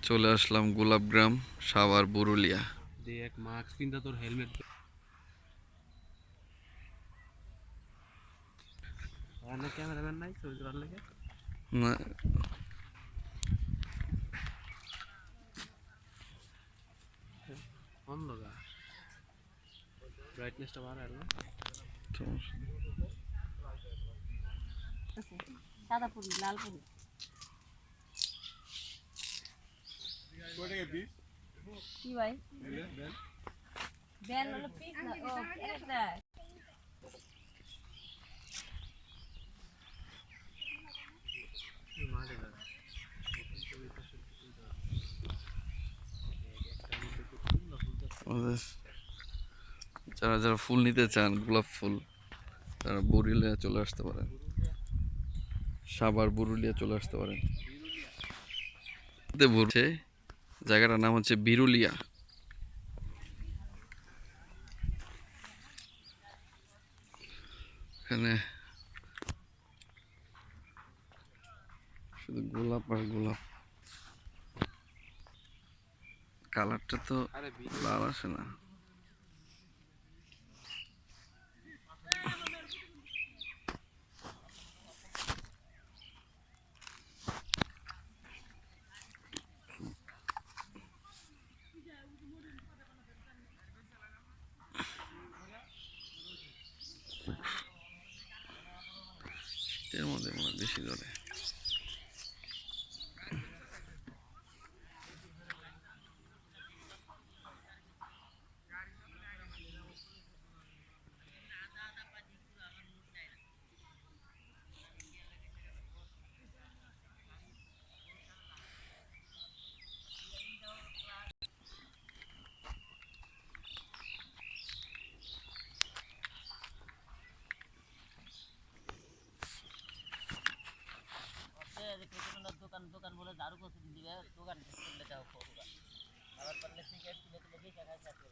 চলে আসলাম গোলাপগ্রাম সাভার বুরুলিয়া। যে এক মাস্ক পিন্দা তোর হেলমেট না ক্যামেরাম্যান নাই ছবি তোলার লেগে না, অন্ধকার ব্রাইটনেসটা বাড়ায় না সমস্যা নেই। সাদা পুরি লাল পুরি কি ভাই বেল হলো পিস না ও এটা মাঝে দাঁড়া আমাদের যারা যারা ফুল নিতে চান, গোলাপ ফুল, তারা বুরুলিয়া চলে আসতে পারেন। সাভার বুরুলিয়া চলে আসতে পারেন। জায়গাটার নাম হচ্ছে বিরুলিয়া। এখানে শুধু গোলাপ আর গোলাপ। কালারটা তো লাল আসে না। শীতের মধ্যে মনে হয় বেশি ধরে। দোকান দোকান বলে ঝাড়ু করতে দিবে দোকান করলে যাও আবার পারলে সিগারেট কিনে তুমি কি খাই খাইতে